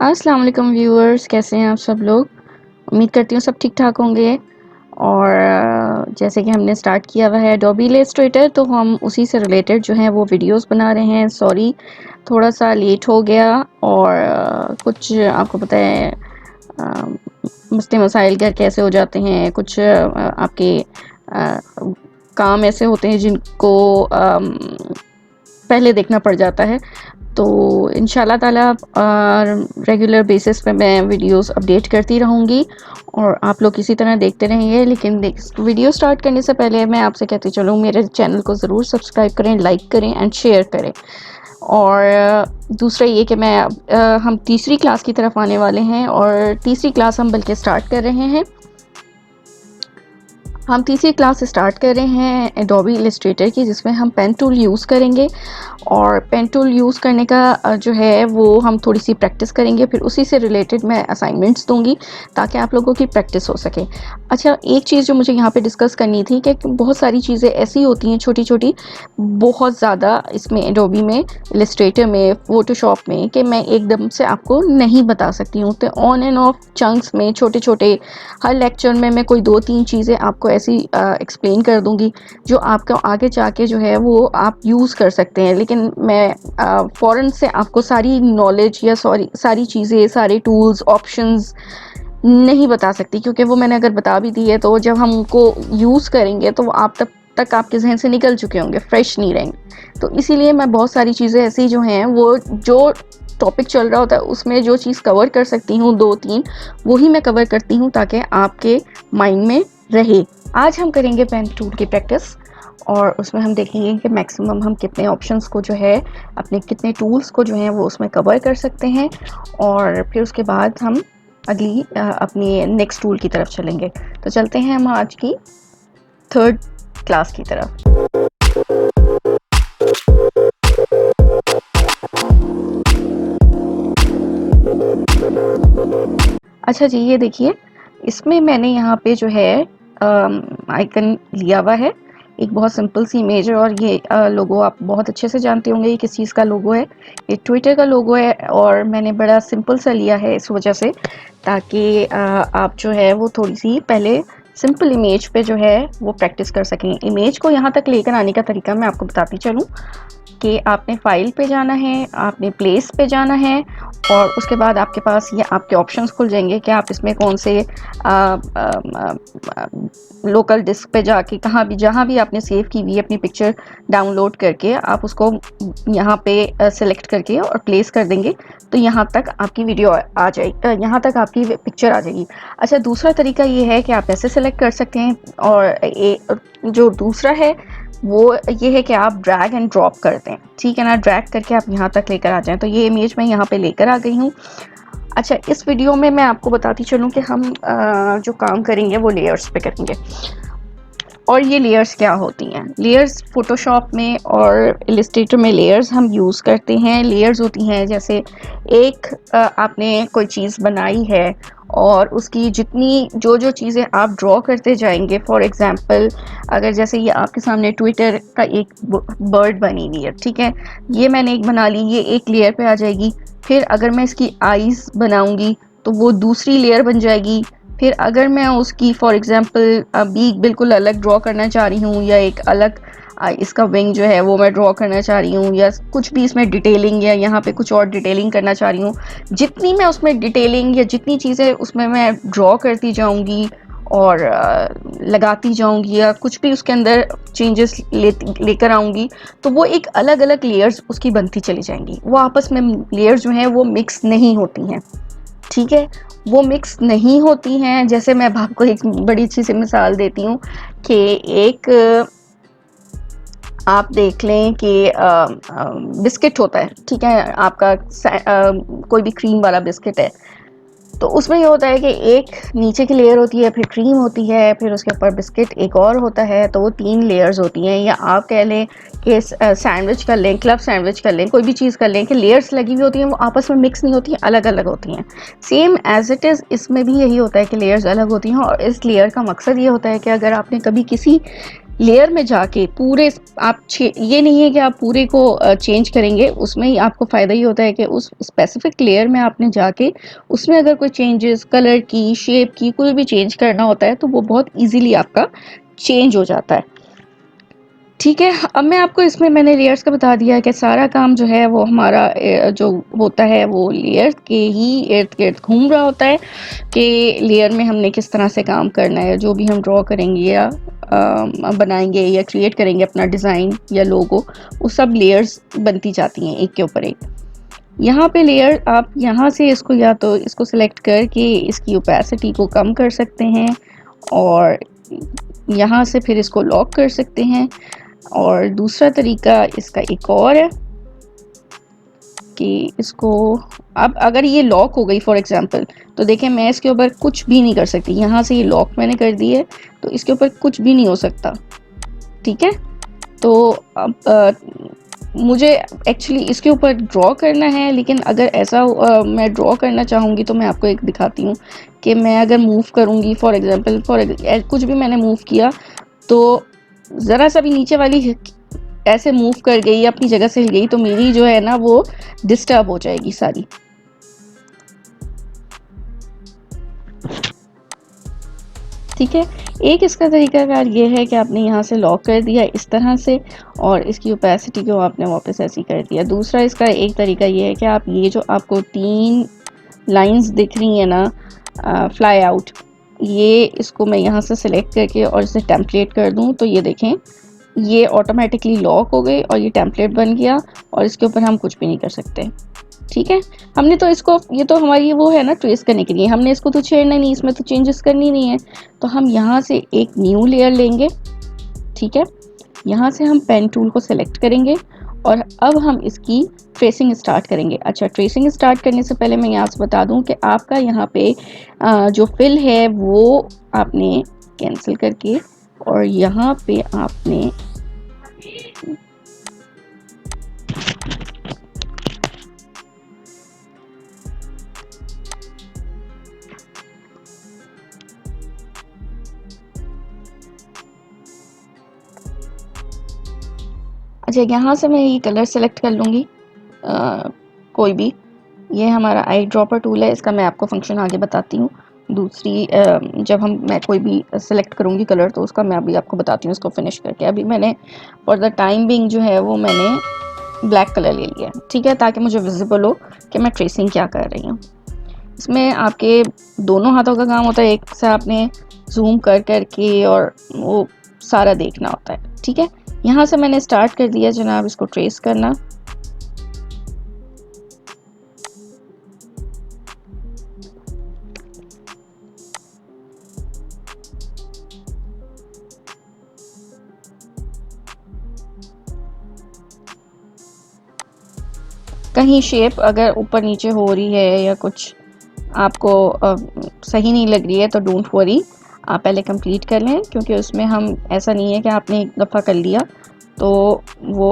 अस्सलाम वालेकुम व्यूअर्स, कैसे हैं आप सब लोग। उम्मीद करती हूँ सब ठीक ठाक होंगे। और जैसे कि हमने स्टार्ट किया हुआ है एडोबी इलस्ट्रेटर, तो हम उसी से रिलेटेड जो है वो वीडियोस बना रहे हैं। सॉरी, थोड़ा सा लेट हो गया और कुछ आपको पता है मसले मसाइल घर कैसे हो जाते हैं। कुछ आपके काम ऐसे होते हैं जिनको पहले देखना पड़ जाता है। तो इंशाल्लाह ताला रेगुलर बेसिस पे मैं वीडियोस अपडेट करती रहूँगी और आप लोग इसी तरह देखते रहेंगे। लेकिन वीडियो स्टार्ट करने से पहले मैं आपसे कहती चलूँ, मेरे चैनल को ज़रूर सब्सक्राइब करें, लाइक करें एंड शेयर करें। और दूसरा ये कि हम तीसरी क्लास की तरफ आने वाले हैं और तीसरी क्लास हम बल्कि स्टार्ट कर रहे हैं। हम तीसरी क्लास स्टार्ट कर रहे हैं एडोबी इलस्ट्रेटर की, जिसमें हम पेन टूल यूज़ करेंगे। और पेन टूल यूज़ करने का जो है वो हम थोड़ी सी प्रैक्टिस करेंगे, फिर उसी से रिलेटेड मैं असाइनमेंट्स दूंगी ताकि आप लोगों की प्रैक्टिस हो सके। अच्छा, एक चीज़ जो मुझे यहाँ पे डिस्कस करनी थी कि बहुत सारी चीज़ें ऐसी होती हैं छोटी छोटी, बहुत ज़्यादा इसमें एडोबी में, इलस्ट्रेटर में, फ़ोटोशॉप में, कि मैं एकदम से आपको नहीं बता सकती हूँ। तो ऑन एंड ऑफ चंक्स में, छोटे छोटे, हर लेक्चर में मैं कोई 2-3 चीज़ें आपको ऐसी एक्सप्लेन कर दूंगी जो आपको आगे जाके जो है वो आप यूज़ कर सकते हैं। लेकिन मैं फ़ौरन से आपको सारी नॉलेज या सारी चीज़ें, सारे टूल्स, ऑप्शंस नहीं बता सकती, क्योंकि वो मैंने अगर बता भी दी है तो जब हम उनको यूज़ करेंगे तो आप तब तक आपके जहन से निकल चुके होंगे, फ्रेश नहीं रहेंगे। तो इसीलिए मैं बहुत सारी चीज़ें ऐसी जो हैं, वो जो टॉपिक चल रहा होता है उसमें जो चीज़ कवर कर सकती हूँ 2-3, वही मैं कवर करती हूँ ताकि आपके माइंड में रहे। आज हम करेंगे पेन टूल की प्रैक्टिस और उसमें हम देखेंगे कि मैक्सिमम हम कितने ऑप्शंस को जो है, अपने कितने टूल्स को जो है वो उसमें कवर कर सकते हैं। और फिर उसके बाद हम अगली अपनी नेक्स्ट टूल की तरफ चलेंगे। तो चलते हैं हम आज की थर्ड क्लास की तरफ। अच्छा जी, ये देखिए, इसमें मैंने यहाँ पे जो है आइकन लिया हुआ है। एक बहुत सिंपल सी इमेज है और ये लोगो आप बहुत अच्छे से जानते होंगे ये किस चीज़ का लोगो है। ये ट्विटर का लोगो है और मैंने बड़ा सिंपल सा लिया है इस वजह से, ताकि आप जो है वो थोड़ी सी पहले सिंपल इमेज पे जो है वो प्रैक्टिस कर सकें। इमेज को यहाँ तक लेकर आने का तरीका मैं आपको बताती चलूँ कि आपने फाइल पे जाना है, आपने प्लेस पे जाना है और उसके बाद आपके पास ये आपके ऑप्शंस खुल जाएंगे कि आप इसमें कौन से लोकल डिस्क पे जाके जहाँ भी आपने सेव की हुई अपनी पिक्चर डाउनलोड करके आप उसको यहाँ पे सेलेक्ट करके और प्लेस कर देंगे तो यहाँ तक आपकी वीडियो आ जाएगी, यहाँ तक आपकी पिक्चर आ जाएगी। अच्छा, दूसरा तरीका ये है कि आप ऐसे सेलेक्ट कर सकते हैं और जो दूसरा है वो ये है कि आप ड्रैग एंड ड्रॉप करते हैं, ठीक है ना। ड्रैग करके आप यहाँ तक लेकर आ जाएं। तो ये इमेज मैं यहाँ पे लेकर आ गई हूँ। अच्छा, इस वीडियो में मैं आपको बताती चलूँ कि हम जो काम करेंगे वो लेयर्स पे करेंगे। और ये लेयर्स क्या होती हैं? लेयर्स फ़ोटोशॉप में और इलस्ट्रेटर में लेयर्स हम यूज़ करते हैं। लेयर्स होती हैं जैसे एक आपने कोई चीज़ बनाई है और उसकी जितनी जो चीज़ें आप ड्रॉ करते जाएंगे, फॉर एग्ज़ाम्पल अगर जैसे ये आपके सामने ट्विटर का एक बर्ड बनी हुई है, ठीक है, ये मैंने एक बना ली, ये एक लेयर पे आ जाएगी। फिर अगर मैं इसकी आईज़ बनाऊंगी तो वो दूसरी लेयर बन जाएगी। फिर अगर मैं उसकी फॉर एग्ज़ाम्पल बीक बिल्कुल अलग ड्रॉ करना चाह रही हूँ या एक अलग इसका विंग जो है वो मैं ड्रॉ करना चाह रही हूँ या कुछ भी इसमें डिटेलिंग या यहाँ पे कुछ और डिटेलिंग करना चाह रही हूँ, जितनी मैं उसमें डिटेलिंग या जितनी चीज़ें उसमें मैं ड्रॉ करती जाऊँगी और लगाती जाऊँगी या कुछ भी उसके अंदर चेंजेस लेकर आऊँगी, तो वो एक अलग अलग लेयर्स उसकी बनती चली जाएंगी। वो आपस में लेयर्स जो हैं वो मिक्स नहीं होती हैं, ठीक है, वो मिक्स नहीं होती हैं। जैसे मैं आपको एक बड़ी अच्छी सी मिसाल देती हूँ कि एक आप देख लें कि बिस्किट होता है, ठीक है, आपका कोई भी क्रीम वाला बिस्किट है, तो उसमें ये होता है कि एक नीचे की लेयर होती है, फिर क्रीम होती है, फिर उसके ऊपर बिस्किट एक और होता है, तो वो 3 लेयर्स होती हैं। या आप कह लें कि सैंडविच कर लें, क्लब सैंडविच कर लें, कोई भी चीज़ कर लें कि लेयर्स लगी हुई होती हैं, वो आपस में मिक्स नहीं होती हैं, अलग अलग होती हैं। सेम एज इट इज़ इसमें भी यही होता है कि लेयर्स अलग होती हैं और इस लेयर का मकसद ये होता है कि अगर आपने कभी किसी लेयर में जाके पूरे आप ये नहीं है कि आप पूरे को चेंज करेंगे, उसमें ही आपको फ़ायदा ही होता है कि उस स्पेसिफिक लेयर में आपने जाके उसमें अगर कोई चेंजेस कलर की, शेप की, कोई भी चेंज करना होता है तो वो बहुत इजीली आपका चेंज हो जाता है। ठीक है, अब मैं आपको इसमें मैंने लेयर्स का बता दिया कि सारा काम जो है वो हमारा जो होता है वो लेयर के ही इर्द गिर्द घूम रहा होता है कि लेयर में हमने किस तरह से काम करना है। जो भी हम ड्रॉ करेंगे या बनाएंगे या क्रिएट करेंगे अपना डिज़ाइन या लोगो, वो सब लेयर्स बनती जाती हैं एक के ऊपर एक। यहाँ पे लेयर आप यहाँ से इसको या तो इसको सिलेक्ट करके इसकी ओपेसिटी को कम कर सकते हैं और यहाँ से फिर इसको लॉक कर सकते हैं। और दूसरा तरीका इसका एक और है कि इसको अब अगर ये लॉक हो गई फॉर एग्जांपल, तो देखें मैं इसके ऊपर कुछ भी नहीं कर सकती। यहाँ से ये लॉक मैंने कर दी है तो इसके ऊपर कुछ भी नहीं हो सकता। ठीक है, तो अब मुझे एक्चुअली इसके ऊपर ड्रॉ करना है, लेकिन अगर ऐसा मैं ड्रॉ करना चाहूँगी तो मैं आपको एक दिखाती हूँ कि मैं अगर मूव करूँगी फॉर एग्जांपल कुछ भी मैंने मूव किया तो ज़रा सा भी नीचे वाली ऐसे मूव कर गई, अपनी जगह से हिल गई, तो मेरी जो है ना वो डिस्टर्ब हो जाएगी सारी। ठीक है, एक इसका तरीकाकार ये है कि आपने यहाँ से लॉक कर दिया इस तरह से और इसकी ओपेसिटी को आपने वापस ऐसी कर दिया। दूसरा इसका एक तरीका ये है कि आप ये जो आपको 3 लाइंस दिख रही हैं ना फ्लाई आउट, ये इसको मैं यहाँ से सिलेक्ट करके और इसे टेम्पलेट कर दूँ तो ये देखें ये ऑटोमेटिकली लॉक हो गई और ये टेम्पलेट बन गया और इसके ऊपर हम कुछ भी नहीं कर सकते। ठीक है, हमने तो इसको, ये तो हमारी वो है ना ट्रेस करने के लिए, हमने इसको तो छेड़ना नहीं, इसमें तो चेंजेस करनी नहीं है। तो हम यहाँ से एक न्यू लेयर लेंगे। ठीक है, यहाँ से हम पेन टूल को सिलेक्ट करेंगे और अब हम इसकी ट्रेसिंग स्टार्ट करेंगे। अच्छा, ट्रेसिंग स्टार्ट करने से पहले मैं यहाँ से बता दूँ कि आपका यहाँ पे जो फिल है वो आपने कैंसिल करके और यहाँ पे आपने अच्छा यहाँ से मैं ये कलर सेलेक्ट कर लूँगी कोई भी। ये हमारा आई ड्रॉपर टूल है, इसका मैं आपको फंक्शन आगे बताती हूँ। दूसरी जब मैं कोई भी सेलेक्ट करूँगी कलर तो उसका मैं अभी आपको बताती हूँ इसको फिनिश करके। अभी मैंने फॉर द टाइम बिंग जो है वो मैंने ब्लैक कलर ले लिया है। ठीक है, ताकि मुझे विजिबल हो कि मैं ट्रेसिंग क्या कर रही हूँ। इसमें आपके दोनों हाथों का काम होता है, एक से आपने जूम कर करके और वो सारा देखना होता है। ठीक है, यहाँ से मैंने स्टार्ट कर दिया जनाब इसको ट्रेस करना। कहीं शेप अगर ऊपर नीचे हो रही है या कुछ आपको सही नहीं लग रही है तो डोंट वरी, आप पहले कंप्लीट कर लें, क्योंकि उसमें हम ऐसा नहीं है कि आपने एक दफ़ा कर लिया तो वो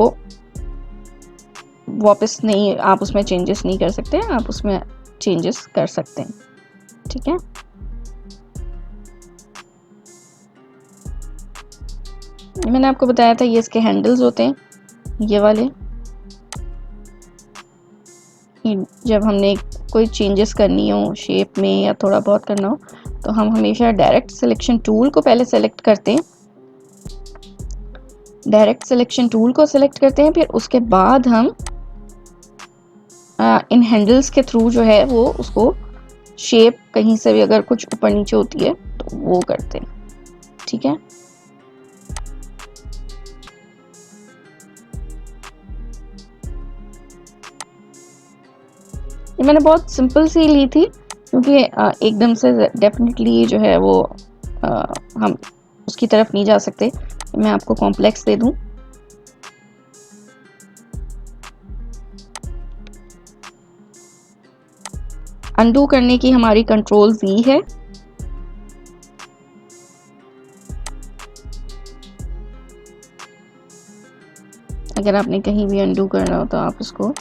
वापस नहीं, आप उसमें चेंजेस नहीं कर सकते, आप उसमें चेंजेस कर सकते हैं। ठीक है, मैंने आपको बताया था ये इसके हैंडल्स होते हैं ये वाले। जब हमने कोई चेंजेस करनी हो शेप में या थोड़ा बहुत करना हो तो हम हमेशा डायरेक्ट सिलेक्शन टूल को पहले सेलेक्ट करते हैं। डायरेक्ट सिलेक्शन टूल को सिलेक्ट करते हैं, फिर उसके बाद हम इन हैंडल्स के थ्रू जो है वो उसको शेप कहीं से भी अगर कुछ ऊपर नीचे होती है तो वो करते हैं। ठीक है, ये मैंने बहुत सिंपल सी ली थी क्योंकि एकदम से डेफिनेटली जो है वो हम उसकी तरफ नहीं जा सकते। मैं आपको कॉम्प्लेक्स दे दूं। अनडू करने की हमारी कंट्रोल Z है। अगर आपने कहीं भी अनडू करना हो तो आप उसको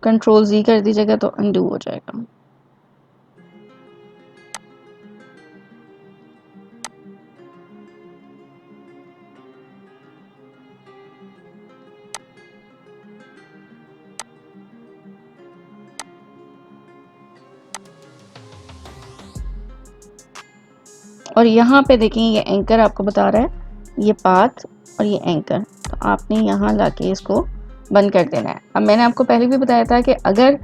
कंट्रोल Z कर दीजिएगा तो अनडू हो जाएगा। और यहाँ पे देखें ये एंकर आपको बता रहा है, ये पाथ और ये एंकर, तो आपने यहाँ लाके इसको बंद कर देना है। अब मैंने आपको पहले भी बताया था कि अगर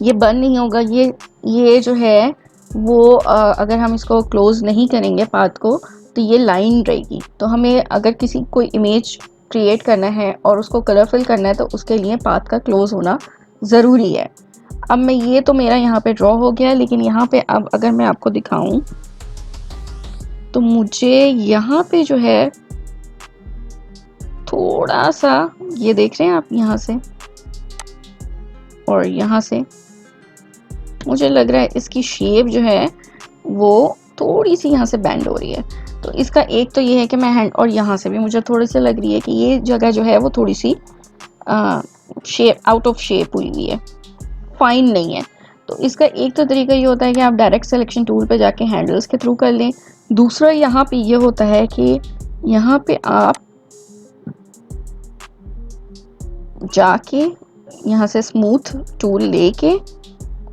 ये बंद नहीं होगा, ये जो है वो अगर हम इसको क्लोज नहीं करेंगे पाथ को, तो ये लाइन रहेगी। तो हमें अगर किसी कोई इमेज क्रिएट करना है और उसको कलरफुल करना है तो उसके लिए पाथ का क्लोज होना ज़रूरी है। अब मैं ये तो मेरा यहाँ पे ड्रॉ हो गया, लेकिन यहाँ पे अब अगर मैं आपको दिखाऊं तो मुझे यहाँ पे जो है थोड़ा सा, ये देख रहे हैं आप यहाँ से और यहाँ से, मुझे लग रहा है इसकी शेप जो है वो थोड़ी सी यहाँ से बेंड हो रही है। तो इसका एक तो ये है कि मैं हैंड, और यहाँ से भी मुझे थोड़ी सी लग रही है कि ये जगह जो है वो थोड़ी सी शेप आउट ऑफ शेप हुई हुई है, फाइन नहीं है। तो इसका एक तो तरीका ये होता है कि आप डायरेक्ट सिलेक्शन टूल पे जाके हैंडल्स के थ्रू कर लें। दूसरा यहाँ पे ये होता है कि यहाँ पे आप जाके यहाँ से स्मूथ टूल लेके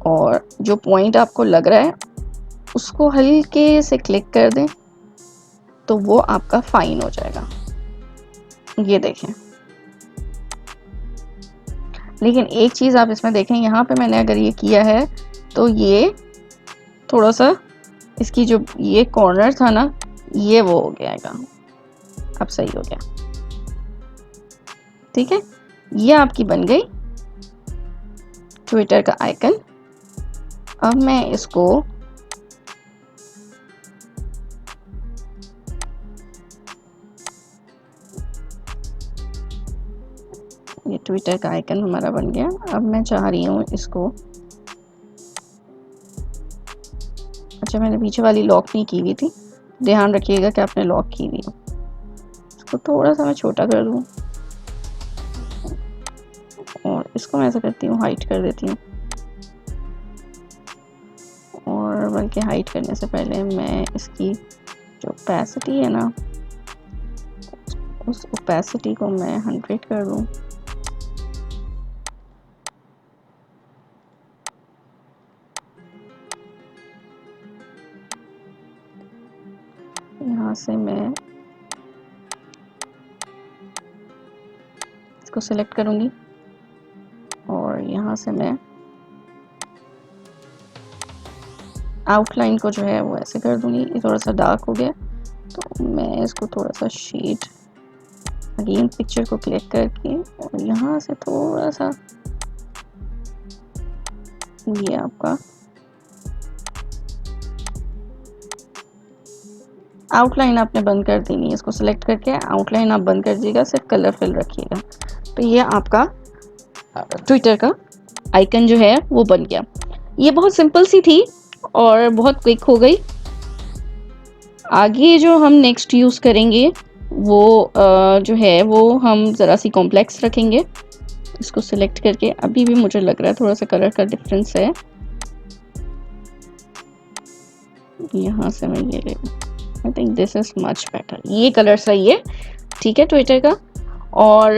और जो पॉइंट आपको लग रहा है उसको हल्के से क्लिक कर दें, तो वो आपका फाइन हो जाएगा। ये देखें, लेकिन एक चीज़ आप इसमें देखें, यहाँ पे मैंने अगर ये किया है तो ये थोड़ा सा इसकी जो ये कॉर्नर था ना, ये वो हो गया, अब सही हो गया। ठीक है, ये आपकी बन गई ट्विटर का आइकन। अब मैं इसको ये ट्विटर का आइकन हमारा बन गया। अब मैं चाह रही हूँ इसको, अच्छा मैंने पीछे वाली लॉक नहीं की हुई थी, ध्यान रखिएगा कि आपने लॉक की हुई हो। इसको थोड़ा सा मैं छोटा कर दूँ और इसको मैं ऐसा करती हूँ, हाइट कर देती हूँ। और बल्कि हाइट करने से पहले मैं इसकी जो ओपेसिटी है ना, उस ओपेसिटी को मैं 100 कर दूँ। यहाँ से मैं इसको सिलेक्ट करूँगी और यहाँ से मैं आउटलाइन को जो है वो ऐसे कर दूँगी। ये थोड़ा सा डार्क हो गया तो मैं इसको थोड़ा सा शेड, अगेन पिक्चर को क्लिक करके और यहाँ से थोड़ा सा ये आपका आउटलाइन आपने बंद कर देनी है। इसको सिलेक्ट करके आउटलाइन आप बंद कर दीजिएगा, सिर्फ कलर फिल रखिएगा। तो ये आपका ट्विटर का आइकन जो है वो बन गया। ये बहुत सिंपल सी थी और बहुत क्विक हो गई। आगे जो हम नेक्स्ट यूज़ करेंगे वो जो है वो हम ज़रा सी कॉम्प्लेक्स रखेंगे। इसको सिलेक्ट करके, अभी भी मुझे लग रहा है थोड़ा सा कलर का डिफरेंस है, यहाँ से मैं ये ले, I think this is much better, ये कलर सही है। ठीक है, ट्विटर का। और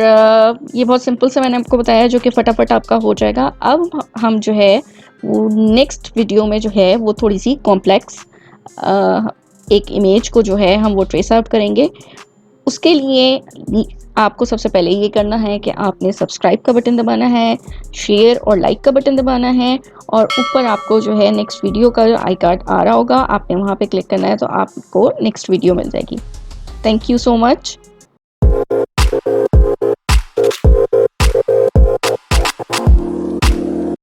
ये बहुत सिंपल से मैंने आपको बताया जो कि फटाफट आपका हो जाएगा। अब हम जो है वो नेक्स्ट वीडियो में जो है वो थोड़ी सी कॉम्प्लेक्स एक इमेज को जो है हम वो ट्रेस आउट करेंगे। उसके लिए आपको सबसे पहले ये करना है कि आपने सब्सक्राइब का बटन दबाना है, शेयर और लाइक का बटन दबाना है, और ऊपर आपको जो है नेक्स्ट वीडियो का जो आई कार्ड आ रहा होगा, आपने वहाँ पे क्लिक करना है तो आपको नेक्स्ट वीडियो मिल जाएगी। Thank you so much.